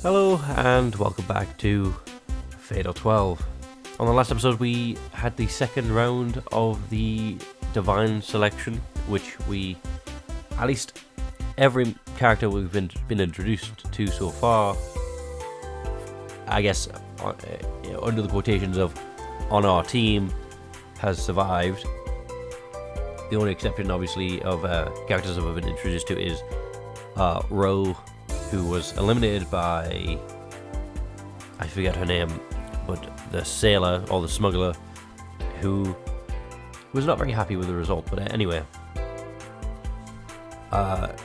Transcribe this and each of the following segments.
Hello and welcome back to Fatal 12. On the last episode we had the second round of the Divine Selection, which at least every character we've been introduced to so far, I guess under the quotations of on our team, has survived. The only exception obviously of characters that we've been introduced to is Ro, who was eliminated by, I forget her name, but the sailor or the smuggler, who was not very happy with the result. But anyway,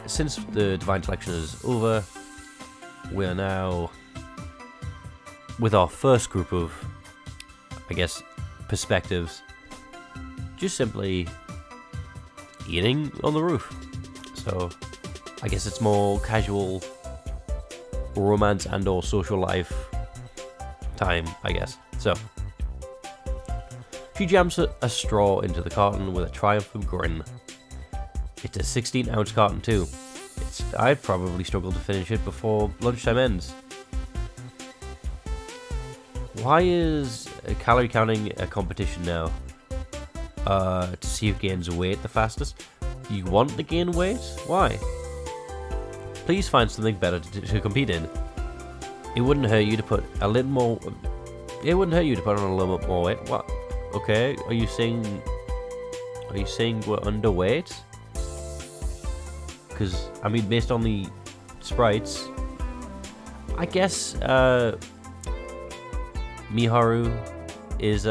since the Divine Selection is over, we are now with our first group of, I guess, perspectives, just simply eating on the roof. So I guess it's more casual romance and or social life time, I guess. So she jams a straw into the carton with a triumphant grin. It's a 16-ounce carton too. I'd probably struggle to finish it before lunchtime ends. Why is calorie counting a competition now? To see who gains weight the fastest? You want to gain weight? Why? Please find something better to compete in. It wouldn't hurt you to put a little more. It wouldn't hurt you to put on a little bit more weight. What? Okay. Are you saying we're underweight? Because I mean, based on the sprites, I guess Miharu is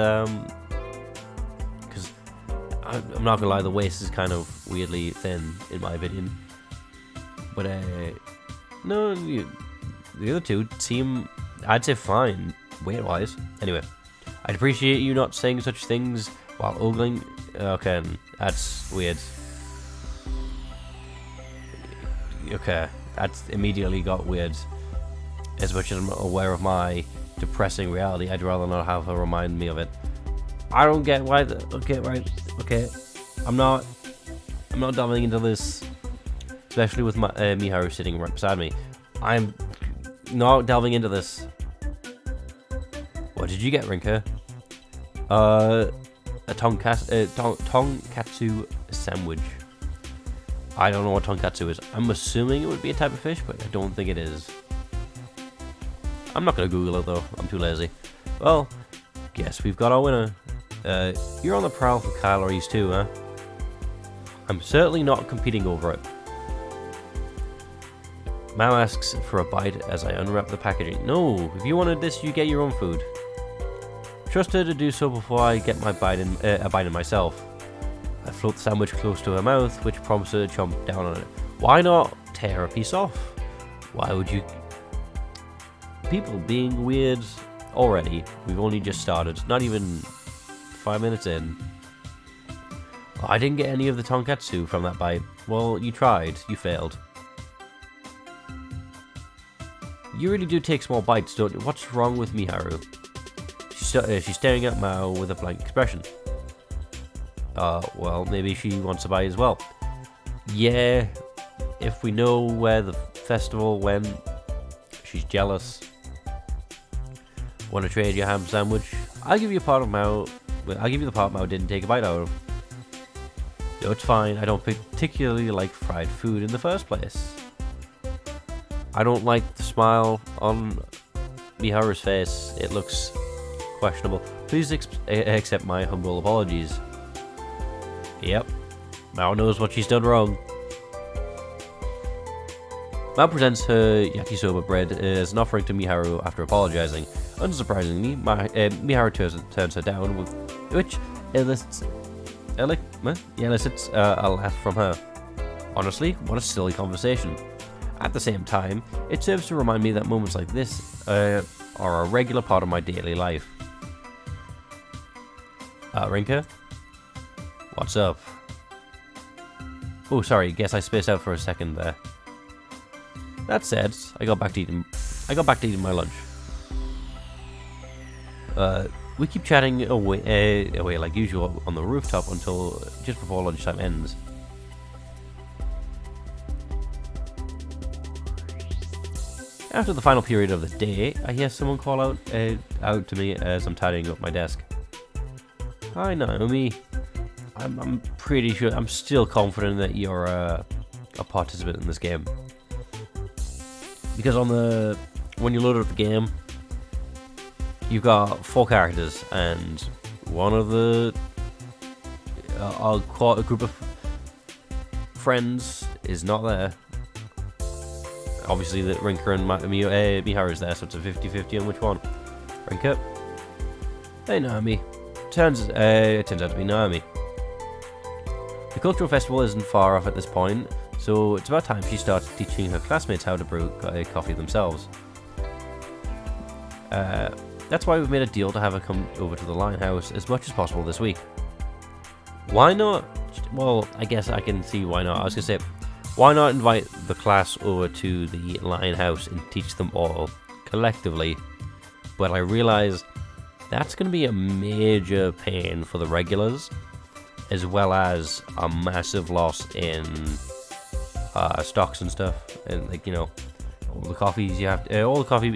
because I'm not gonna lie, the waist is kind of weirdly thin in my opinion. But no, the other two seem, I'd say, fine weight-wise. Anyway, I'd appreciate you not saying such things while ogling. Okay, that's weird. Okay, that's immediately got weird. As much as I'm aware of my depressing reality, I'd rather not have her remind me of it. I don't get why. Okay, right. Okay, I'm not delving into this. Especially with my Miharu sitting right beside me. I'm not delving into this. What did you get, Rinka? A tonkatsu sandwich. I don't know what tonkatsu is. I'm assuming it would be a type of fish, but I don't think it is. I'm not going to Google it though. I'm too lazy. Well, guess we've got our winner. You're on the prowl for calories too, huh? I'm certainly not competing over it. Mao asks for a bite as I unwrap the packaging. No, if you wanted this, you get your own food. Trust her to do so before I get a bite in myself. I float the sandwich close to her mouth, which prompts her to chomp down on it. Why not tear a piece off? Why would you? People being weird already. We've only just started. Not even 5 minutes in. Oh, I didn't get any of the tonkatsu from that bite. Well, you tried. You failed. You really do take small bites, don't you? What's wrong with Miharu? She's staring at Mao with a blank expression. Well, maybe she wants a bite as well. Yeah, if we know where the festival went, she's jealous. Want to trade your ham sandwich? I'll give you the part Mao didn't take a bite out of. No, it's fine. I don't particularly like fried food in the first place. I don't like the smile on Miharu's face. It looks questionable. Please accept my humble apologies. Yep, Mao knows what she's done wrong. Mao presents her yakisoba bread as an offering to Miharu after apologizing. Unsurprisingly, Miharu turns her down, which elicits a laugh from her. Honestly, what a silly conversation. At the same time, it serves to remind me that moments like this are a regular part of my daily life. Rinka? What's up? Oh, sorry, guess I spaced out for a second there. That said, I got back to eating my lunch. We keep chatting away like usual on the rooftop until just before lunchtime ends. After the final period of the day, I hear someone call out to me as I'm tidying up my desk. Hi, Naomi. I'm pretty sure, I'm still confident that you're a participant in this game. Because when you load up the game, you've got 4 characters, and one of the a group of friends is not there. Obviously, the Rinka and Miharu is there, so it's a 50-50 on which one. Rinka. Hey, Naomi. It turns out to be Naomi. The cultural festival isn't far off at this point, so it's about time she starts teaching her classmates how to brew coffee themselves. That's why we've made a deal to have her come over to the Lionhouse as much as possible this week. Why not? Well, I guess I can see why not. I was going to say, why not invite the class over to the Lionhouse and teach them all collectively? But I realise that's going to be a major pain for the regulars, as well as a massive loss in stocks and stuff, and all the coffees you have, all the coffee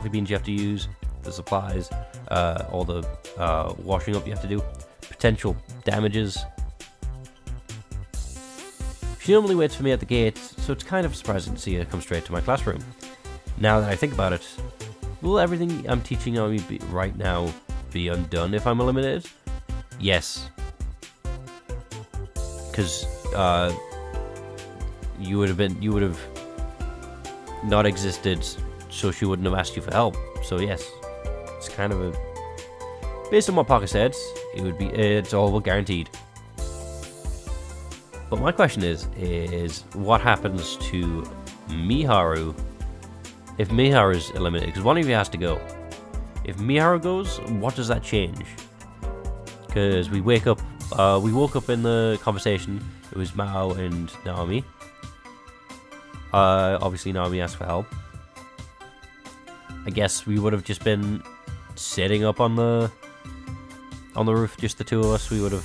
beans you have to use, the supplies, all the washing up you have to do, potential damages. She normally waits for me at the gate, so it's kind of surprising to see her come straight to my classroom. Now that I think about it, will everything I'm teaching on me right now be undone if I'm eliminated? Yes. Because you would have not existed, so she wouldn't have asked you for help. So yes, it's kind of based on what Parker said, it's all guaranteed. But my question is what happens to Miharu if Miharu's eliminated? Because one of you has to go. If Miharu goes, what does that change? Because we woke up in the conversation. It was Mao and Naomi. Obviously Naomi asked for help. I guess we would have just been sitting up on the roof, just the two of us. We would have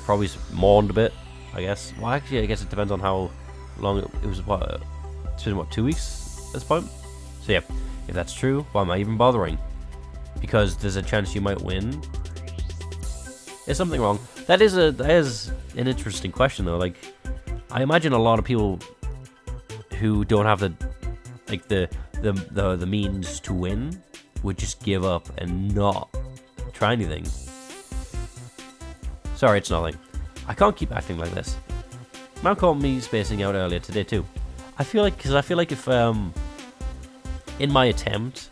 probably mourned a bit, I guess. Well, actually, I guess it depends on how long it was. It's been 2 weeks at this point? So yeah, if that's true, why am I even bothering? Because there's a chance you might win. There's something wrong. That is an interesting question though. Like, I imagine a lot of people who don't have the means to win would just give up and not try anything. Sorry, it's nothing. I can't keep acting like this. Mom called me spacing out earlier today too. I feel like if in my attempt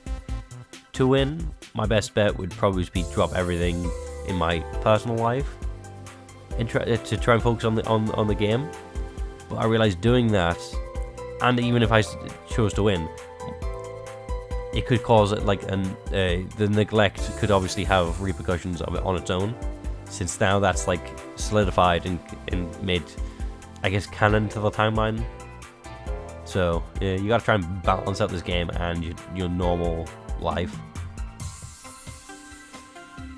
to win, my best bet would probably be drop everything in my personal life and try and focus on the game. But I realized doing that, and even if I chose to win, it could cause the neglect could obviously have repercussions of it on its own, since now that's solidified and made, I guess, canon to the timeline. So yeah, you gotta try and balance out this game and your normal life.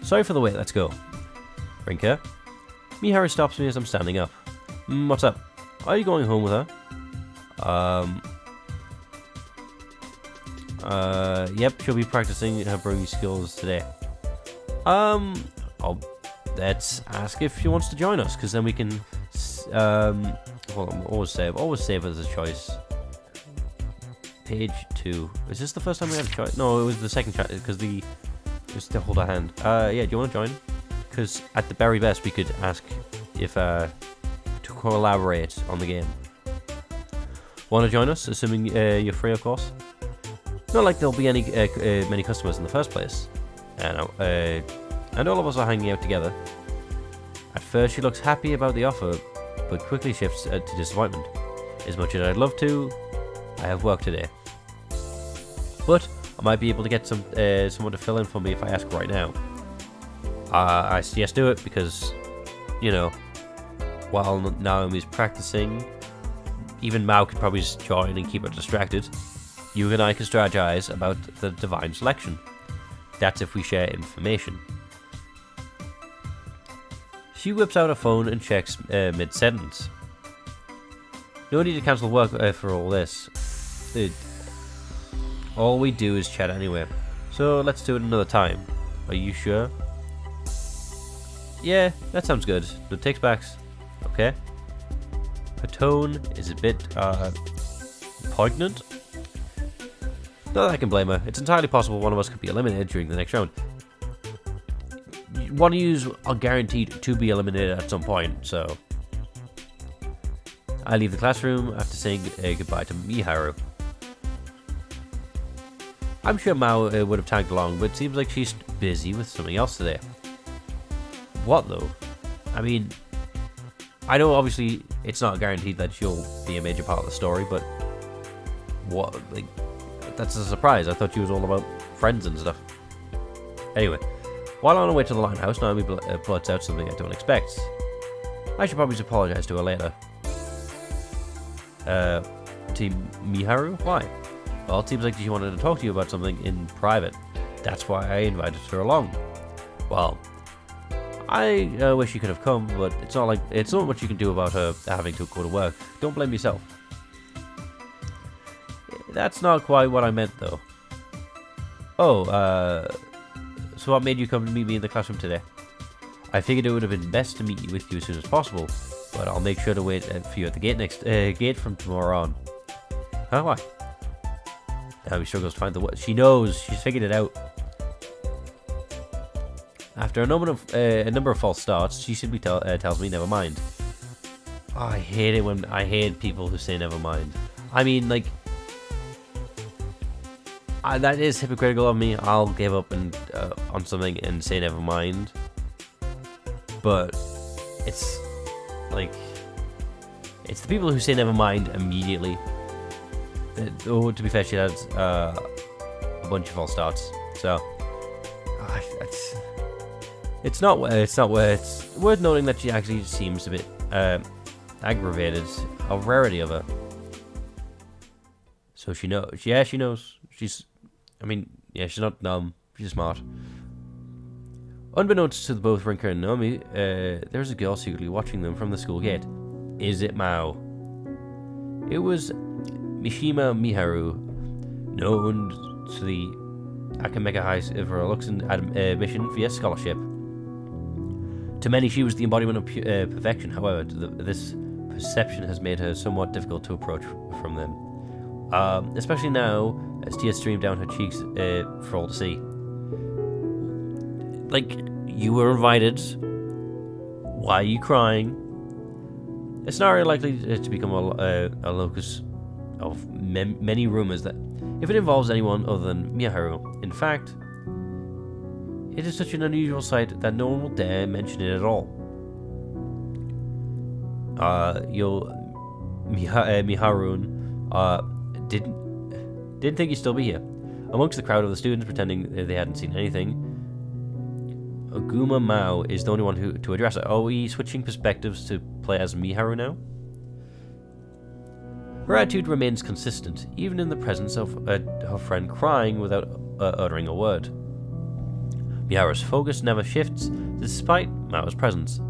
Sorry for the wait, let's go. Rinka. Miharu stops me as I'm standing up. What's up? Are you going home with her? Yep, she'll be practicing her brewing skills today. Let's ask if she wants to join us, because then we can, hold on, always save as a choice. Page 2. Is this the first time we had a choice? No, it was the second choice, because it was to hold our hand. Yeah, do you want to join? Because at the very best, we could ask if, to collaborate on the game. Want to join us, assuming you're free, of course? Not like there'll be any many customers in the first place. And all of us are hanging out together. At first, she looks happy about the offer, but quickly shifts to disappointment. As much as I'd love to, I have work today. But I might be able to get someone to fill in for me if I ask right now. I suggest do it because, while Naomi's practicing, even Mao could probably just join and keep her distracted. You and I can strategize about the divine selection. That's if we share information. She whips out her phone and checks mid-sentence. No need to cancel work for all this. All we do is chat anyway. So let's do it another time. Are you sure? Yeah, that sounds good. No takes backs. Okay. Her tone is a bit, poignant. Not that I can blame her. It's entirely possible one of us could be eliminated during the next round. One of you are guaranteed to be eliminated at some point, so... I leave the classroom after saying goodbye to Miharu. I'm sure Mao would have tagged along, but it seems like she's busy with something else today. What though? I mean, I know obviously it's not guaranteed that she'll be a major part of the story, but what, like, that's a surprise. I thought she was all about friends and stuff. Anyway, while on our way to the lighthouse, Naomi blurts out something I don't expect. I should probably apologize to her later. To Miharu? Why? Well, it seems like she wanted to talk to you about something in private. That's why I invited her along. Well, I wish you could have come, but it's not much you can do about her having to go to work. Don't blame yourself. That's not quite what I meant, though. Oh, so what made you come to meet me in the classroom today? I figured it would have been best to meet with you as soon as possible, but I'll make sure to wait for you at the gate from tomorrow on. Huh? Why? Now he struggles to find the word. She knows. She's figured it out. After a number of false starts, she simply tells me never mind. Oh, I hate it when I hate people who say never mind. I mean, like, that is hypocritical of me. I'll give up on something and say never mind. But it's like, it's the people who say never mind immediately. Oh, to be fair, she has a bunch of false starts. So it's worth noting that she actually seems a bit aggravated of rarity of her. So she knows. Yeah, she knows. She's not dumb. She's smart. Unbeknownst to both Rinka and Naomi, there's a girl secretly watching them from the school gate. Is it Mao? It was Mishima Miharu, known to the Akamega High for her looks and admission via scholarship. To many, she was the embodiment of perfection. However, this perception has made her somewhat difficult to approach from them. Especially now, as tears stream down her cheeks for all to see. Like, you were invited. Why are you crying? A scenario likely to become a locus of many rumors that, if it involves anyone other than Miharu, in fact, it is such an unusual sight that no one will dare mention it at all. Miharun didn't think you'd still be here. Amongst the crowd of the students pretending they hadn't seen anything, Aguma Mao is the only one to address it. Are we switching perspectives to play as Miharu now? Her attitude remains consistent, even in the presence of her friend crying without uttering a word. Miharu's focus never shifts, despite Mao's presence.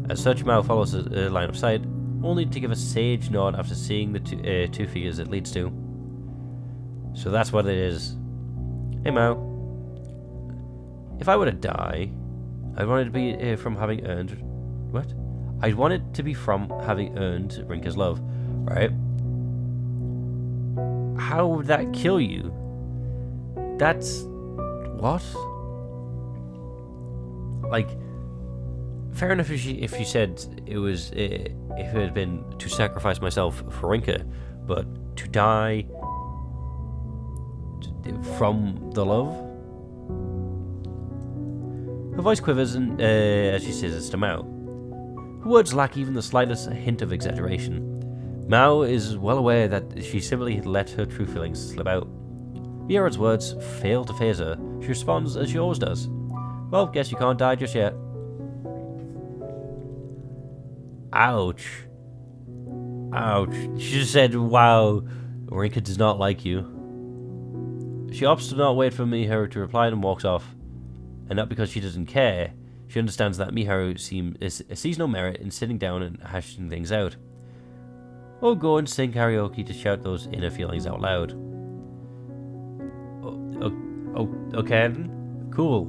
As such, Mao follows a line of sight, only to give a sage nod after seeing the two figures it leads to. So that's what it is. Hey Mao. If I were to die, I'd want it to be from having earned... What? I'd want it to be from having earned Rinka's love, right? How would that kill you? That's... What? Like, fair enough if she said it was... if it had been to sacrifice myself for Rinka, but to die... from the love? Her voice quivers as she says this to Mao. Her words lack even the slightest hint of exaggeration. Mao is well aware that she simply let her true feelings slip out. Miara's words fail to faze her. She responds as she always does. Well, guess you can't die just yet. Ouch. Ouch. She just said, wow, Rinka does not like you. She opts to not wait for Miharu to reply and walks off. And not because she doesn't care, she understands that Miharu sees no merit in sitting down and hashing things out. Or go and sing karaoke to shout those inner feelings out loud. Okay, cool.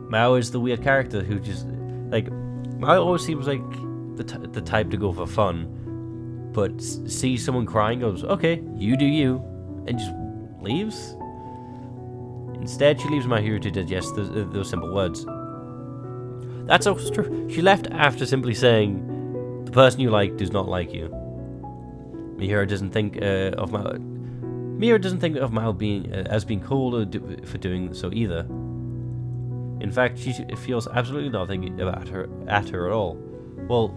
Mao is the weird character who just like Mao always seems like the type to go for fun, but sees someone crying, goes, "Okay, you do you," and just leaves. Instead, she leaves Mao here to digest those simple words. That's also true. She left after simply saying, "The person you like does not like you." Mihira doesn't think of Mao being as being cold for doing so either. In fact, she feels absolutely nothing about her at all. Well,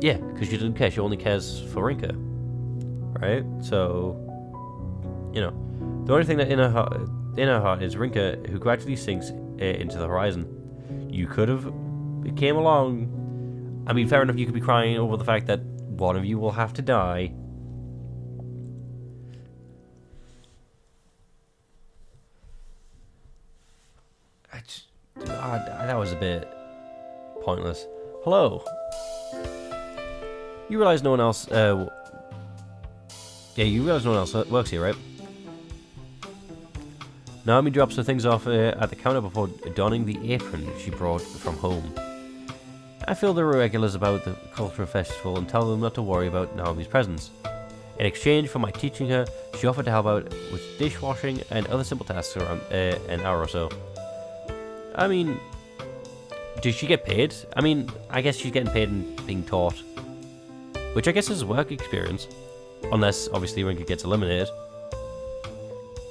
yeah, because she doesn't care. She only cares for Rinka, right? So, the only thing that in her heart is Rinka, who gradually sinks into the horizon. You could have came along. I mean, fair enough. You could be crying over the fact that one of you will have to die. That was a bit pointless. Hello. You realize no one else. You realize no one else works here, right? Naomi drops her things off at the counter before donning the apron she brought from home. I fill the regulars about the cultural festival and tell them not to worry about Naomi's presence. In exchange for my teaching her, she offered to help out with dishwashing and other simple tasks around an hour or so. I mean, does she get paid? I mean, I guess she's getting paid and being taught. Which I guess is work experience. Unless, obviously, Rinka gets eliminated.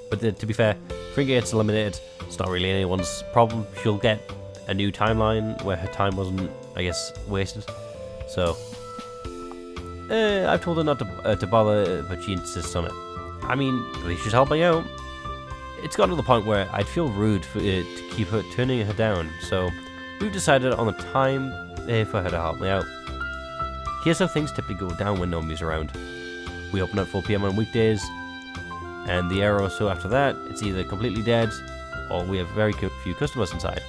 But to be fair, if Rinka gets eliminated, it's not really anyone's problem. She'll get a new timeline where her time wasn't, I guess, wasted. So, I've told her not to bother, but she insists on it. I mean, at least she's helping out. It's gotten to the point where I'd feel rude to keep turning her down, so we've decided on a time for her to help me out. Here's how things typically go down when Naomi's around. We open at 4 PM on weekdays, and the hour or so after that, it's either completely dead, or we have very few customers inside.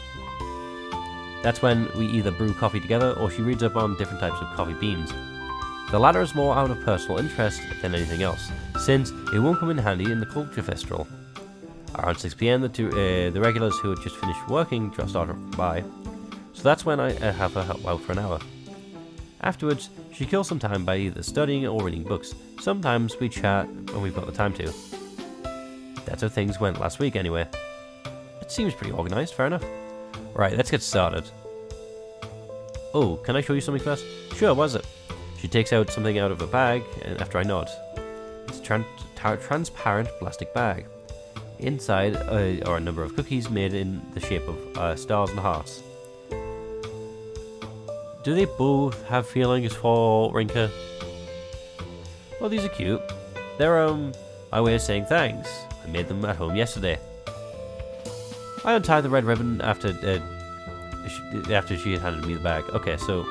That's when we either brew coffee together, or she reads up on different types of coffee beans. The latter is more out of personal interest than anything else, since it won't come in handy in the culture festival. Around 6 PM, the regulars who had just finished working just started by, so that's when I have her help out for an hour. Afterwards, she kills some time by either studying or reading books. Sometimes we chat when we've got the time to. That's how things went last week anyway. It seems pretty organised, fair enough. Right, let's get started. Oh, can I show you something first? Sure, what is it? She takes out something out of a bag, and after I nod. It's a transparent plastic bag. Inside are a number of cookies made in the shape of stars and hearts. Do they both have feelings for Rinka? Well, these are cute. They're my way of saying thanks. I made them at home yesterday. I untied the red ribbon after she had handed me the bag. Okay, so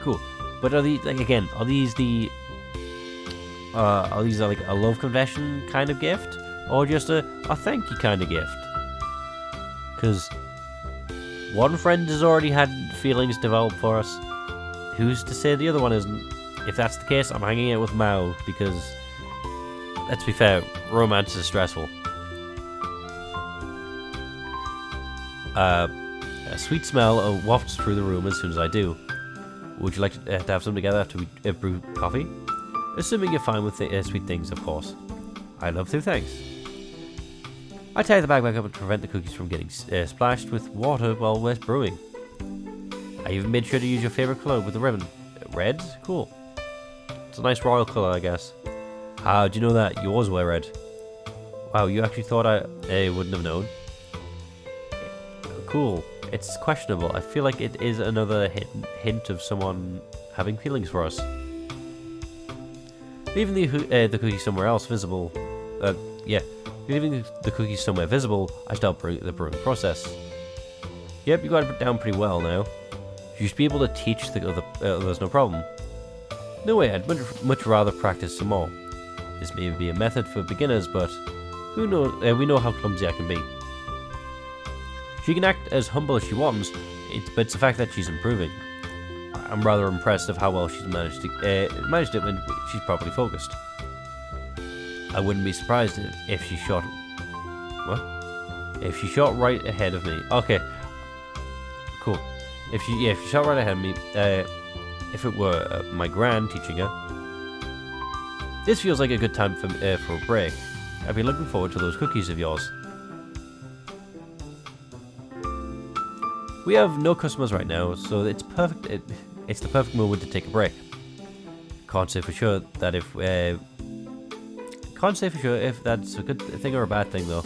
cool. But are these like a love confession kind of gift, or just a thank you kind of gift? Because one friend has already had feelings develop for us. Who's to say the other one isn't? If that's the case, I'm hanging out with Mao because, let's be fair, romance is stressful. A sweet smell wafts through the room as soon as I do. Would you like to have some together after we brew coffee? Assuming you're fine with sweet things, of course. I love to, thanks. I tie the bag back up to prevent the cookies from getting splashed with water while we're brewing. I even made sure to use your favorite color with the ribbon. Red? Cool. It's a nice royal color, I guess. How'd you know that? Yours were red. Wow, you actually thought I wouldn't have known? Cool. It's questionable. I feel like it is another hint of someone having feelings for us. Leaving the cookies somewhere else visible. Leaving the cookies somewhere visible, I start the brewing process. Yep, you got it down pretty well now. You should be able to teach the others no problem. No way, I'd much rather practice some more. This may be a method for beginners, but who knows? We know how clumsy I can be. She can act as humble as she wants, but it's the fact that she's improving. I'm rather impressed of how well she's managed it when she's properly focused. I wouldn't be surprised if she shot... What? If she shot right ahead of me. Okay. Cool. If she shot right ahead of me, if it were my gran teaching her, this feels like a good time for a break. I've been looking forward to those cookies of yours. We have no customers right now, so it's perfect. It's the perfect moment to take a break. Can't say for sure if that's a good thing or a bad thing, though.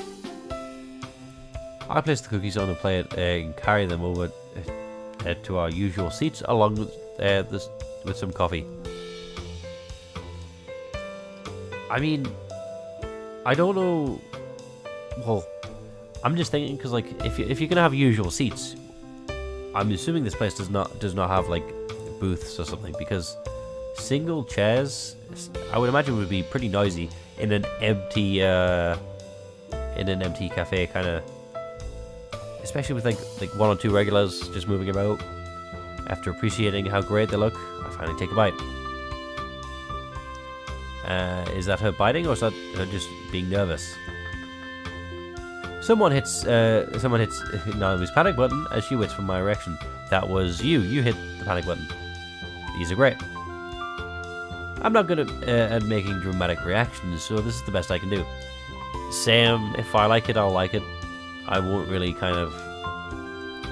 I place the cookies on the plate and carry them over to our usual seats, along with some coffee. I mean, I don't know. Well, I'm just thinking because, like, if you're gonna have usual seats, I'm assuming this place does not have like booths or something, because single chairs, I would imagine, would be pretty noisy in an empty cafe, kind of, especially with like one or two regulars just moving about. After appreciating how great they look, I finally take a bite. Is that her biting, or is that her just being nervous? Someone hits Naomi's panic button as she waits for my erection. That was you. You hit the panic button. These are great. I'm not good at making dramatic reactions, so this is the best I can do. Sam, if I like it, I'll like it. I won't really kind of...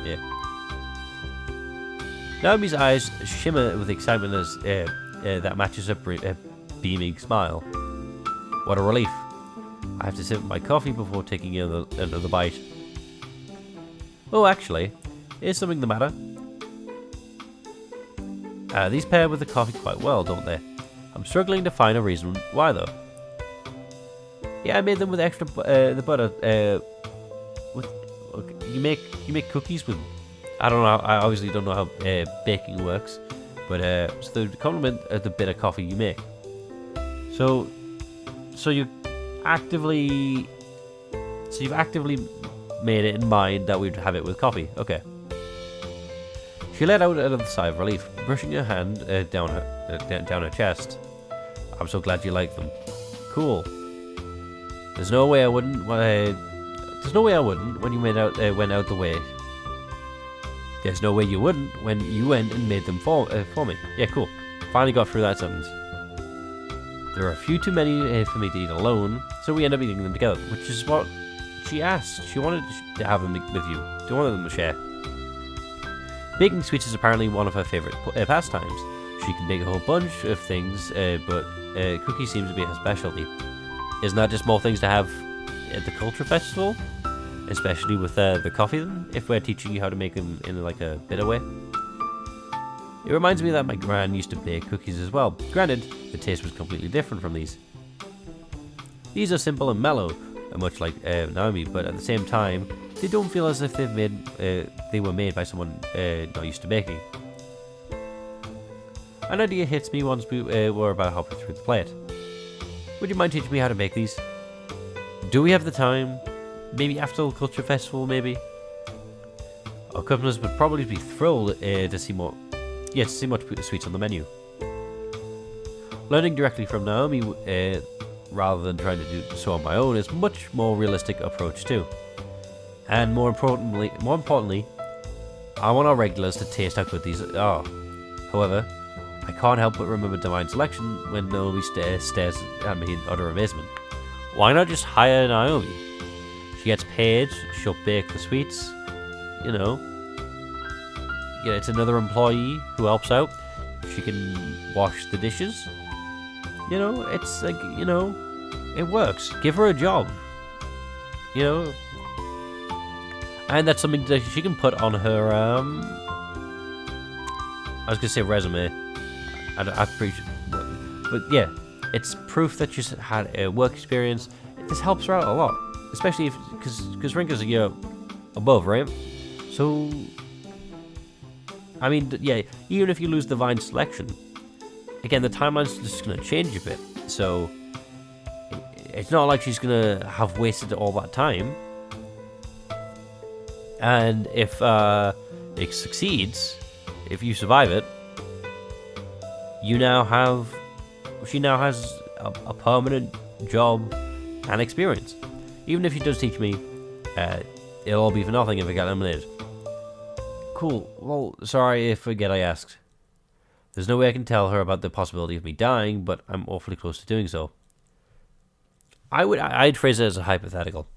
Yeah. Naomi's eyes shimmer with excitement as that matches her beaming smile. What a relief. I have to sip my coffee before taking another bite. Oh, actually, is something the matter? These pair with the coffee quite well, don't they? I'm struggling to find a reason why, though. Yeah, I made them with extra the butter. You make cookies with... I don't know. I obviously don't know how baking works, but so they complement the bit of coffee you make. So you've actively made it in mind that we'd have it with coffee. Okay. She let out another sigh of relief, brushing her hand down her chest. I'm so glad you like them. Cool. There's no way I wouldn't. There's no way I wouldn't when you went out the way. There's no way you wouldn't when you went and made them for me. Yeah, cool. Finally got through that sentence. There are a few too many for me to eat alone, so we end up eating them together, which is what she asked. She wanted to have them with you. She wanted them to share. Baking sweets is apparently one of her favourite pastimes. She can bake a whole bunch of things, but cookies seems to be her specialty. Isn't that just more things to have at the culture festival? Especially with the coffee, then, if we're teaching you how to make them in like a bitter way. It reminds me that my gran used to bake cookies as well. Granted, the taste was completely different from these. These are simple and mellow, much like Naomi, but at the same time, they don't feel as if they were made by someone not used to baking. An idea hits me once we're about halfway through the plate. Would you mind teaching me how to make these? Do we have the time? Maybe after the culture festival, maybe? Our customers would probably be thrilled to see more sweets on the menu. Learning directly from Naomi rather than trying to do so on my own is much more realistic approach too. And more importantly, I want our regulars to taste how good these are. However, I can't help but remember Divine Selection when Naomi stares at me in utter amazement. Why not just hire Naomi? She gets paid, she'll bake the sweets, you know. Yeah, it's another employee who helps out. She can wash the dishes. You know, it's like, you know, it works. Give her a job. You know. And that's something that she can put on her, I was going to say resume. I'm pretty sure. But yeah, it's proof that she's had a work experience. This helps her out a lot. Especially because Rinka's a year above, right? So, I mean, yeah, even if you lose Divine Selection, again, the timeline's just going to change a bit. So, it's not like she's going to have wasted all that time. And if it succeeds, if you survive it, she now has a permanent job, and experience. Even if she does teach me, it'll all be for nothing if I get eliminated. Cool. Well, sorry if again I asked. There's no way I can tell her about the possibility of me dying, but I'm awfully close to doing so. I'd phrase it as a hypothetical.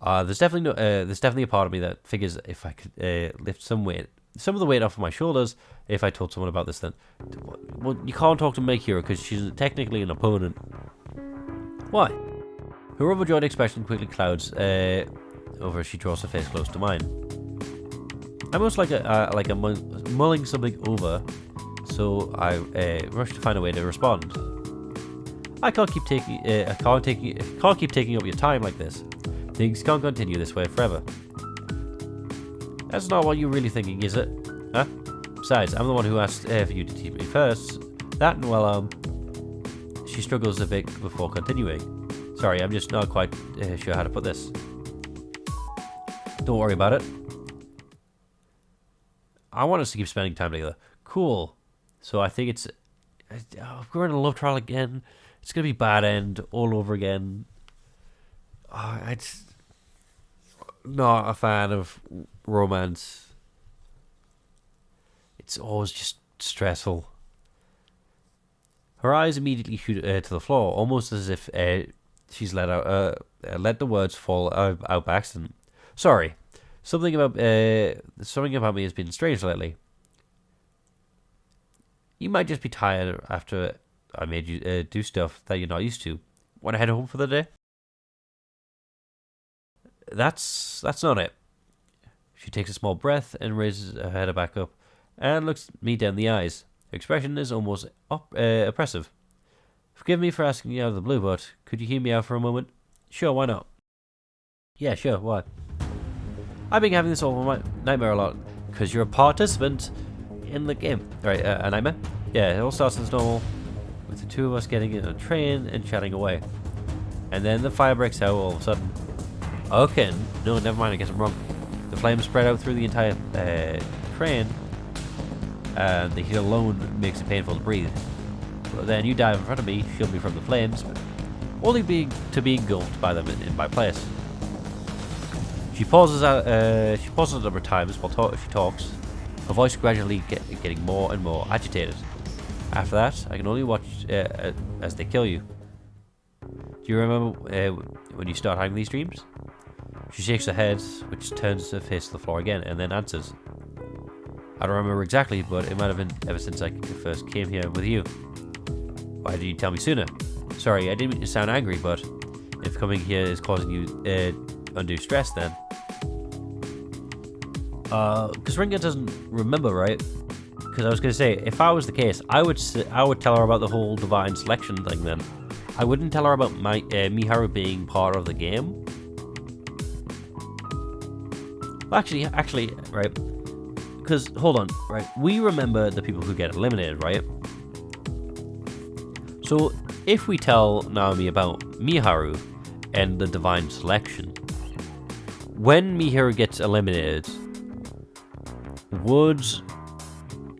There's definitely a part of me that figures if I could lift some of the weight off of my shoulders, if I told someone about this, then well, you can't talk to Make Hero because she's technically an opponent. Why? Her overjoyed expression quickly clouds over as she draws her face close to mine. I'm almost like mulling something over, so I rush to find a way to respond. I can't keep taking up your time like this. Things can't continue this way forever. That's not what you're really thinking, is it? Huh? Besides, I'm the one who asked for you to teach me first. That, well, she struggles a bit before continuing. Sorry, I'm just not quite sure how to put this. Don't worry about it. I want us to keep spending time together. Cool. So I think we're in a love trial again. It's going to be bad end all over again. I'm not a fan of romance. It's always just stressful. Her eyes immediately shoot to the floor, almost as if she's let the words fall out by accident. Sorry, something about me has been strange lately. You might just be tired after I made you do stuff that you're not used to. Want to head home for the day? That's not it. She takes a small breath and raises her head back up and looks me down the eyes. Her expression is almost oppressive. Forgive me for asking you out of the blue, but could you hear me out for a moment? Sure, why not? Yeah, sure, why? I've been having this over my nightmare a lot, because you're a participant in the game. Right, a nightmare? Yeah, it all starts as normal, with the two of us getting in a train and chatting away. And then the fire breaks out all of a sudden. Okay, no, never mind, I guess I'm wrong. The flames spread out through the entire train, and the heat alone makes it painful to breathe. But then you dive in front of me, shield me from the flames, only to be engulfed by them in my place. She pauses a number of times while she talks, her voice gradually getting more and more agitated. After that, I can only watch as they kill you. Do you remember when you start having these dreams? She shakes her head, which turns her face to the floor again, and then answers. I don't remember exactly, but it might have been ever since I first came here with you. Why didn't you tell me sooner? Sorry, I didn't mean to sound angry, but if coming here is causing you undue stress, then... Because Rinka doesn't remember, right? Because I was going to say, if I was the case, I would tell her about the whole divine selection thing then. I wouldn't tell her about Miharu being part of the game. Well, actually, right? Because, hold on, right? We remember the people who get eliminated, right? So, if we tell Naomi about Miharu and the divine selection, when Miharu gets eliminated, would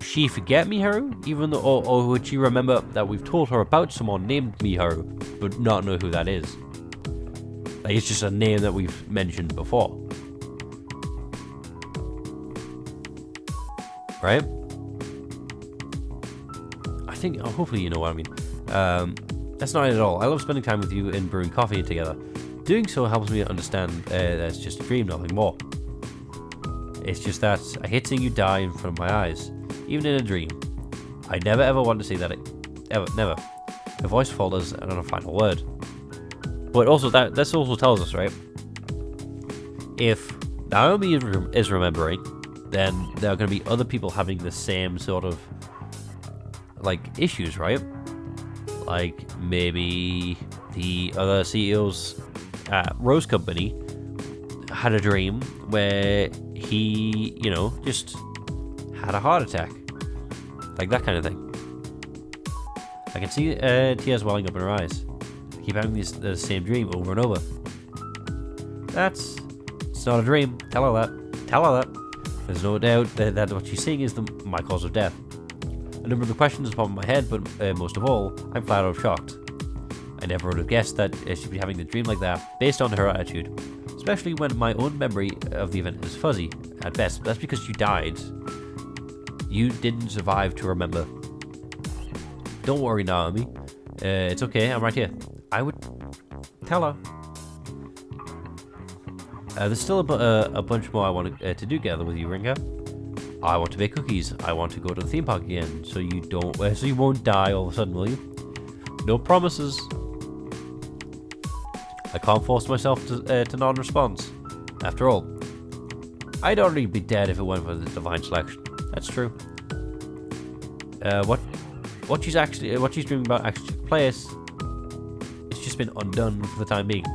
she forget Miharu? Even though, or would she remember that we've told her about someone named Miharu, but not know who that is? Like, it's just a name that we've mentioned before. Right? I think, hopefully you know what I mean. That's not it at all. I love spending time with you and brewing coffee together. Doing so helps me understand that it's just a dream, nothing more. It's just that I hate seeing you die in front of my eyes, even in a dream. I never ever want to see that, never. Her voice falters and on a final word. But also, this also tells us, right? If Naomi is remembering, then there are going to be other people having the same sort of, like, issues, right? Like, maybe the other CEOs at Rose Company had a dream where he, just had a heart attack. Like that kind of thing. I can see tears welling up in her eyes. I keep having the same dream over and over. It's not a dream. Tell her that. There's no doubt that what she's seeing is my cause of death. A number of the questions pop in my head, but most of all, I'm flat out shocked. I never would have guessed that she'd be having a dream like that based on her attitude. Especially when my own memory of the event is fuzzy, at best. That's because you died. You didn't survive to remember. Don't worry, Naomi. It's okay, I'm right here. I would tell her. There's still a bunch more I want to do together with you, Rinka. I want to bake cookies. I want to go to the theme park again, so you won't die all of a sudden, will you? No promises. I can't force myself to non-response. After all, I'd already be dead if it weren't for the divine selection. That's true. What she's dreaming about actually took place. It's just been undone for the time being.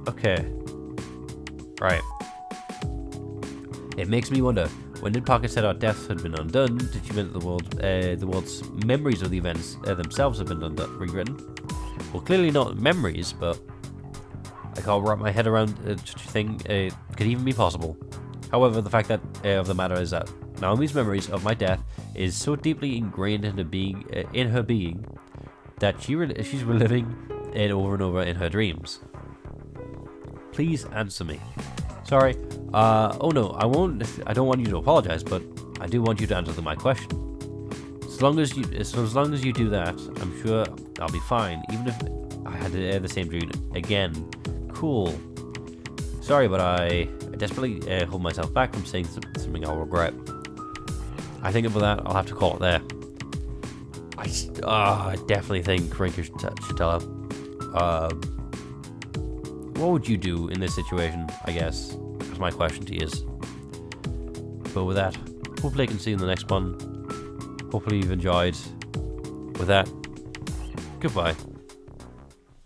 Okay. Right. It makes me wonder, when did Parker said our deaths had been undone, did she mean that the world's memories of the events themselves have been rewritten? Well, clearly not memories, but I can't wrap my head around such a thing could even be possible. However, the fact of the matter is that Naomi's memories of my death is so deeply ingrained in her being that she's reliving it over and over in her dreams. Please answer me. Sorry. Oh no, I won't. I don't want you to apologize, but I do want you to answer my question. As long as you do that, I'm sure I'll be fine. Even if I had the same dream again. Cool. Sorry, but I desperately hold myself back from saying something I'll regret. I think for that, I'll have to call it there. I definitely think Rinka should tell her. What would you do in this situation, I guess? That's my question to you is. But with that, hopefully I can see you in the next one. Hopefully you've enjoyed. With that, goodbye.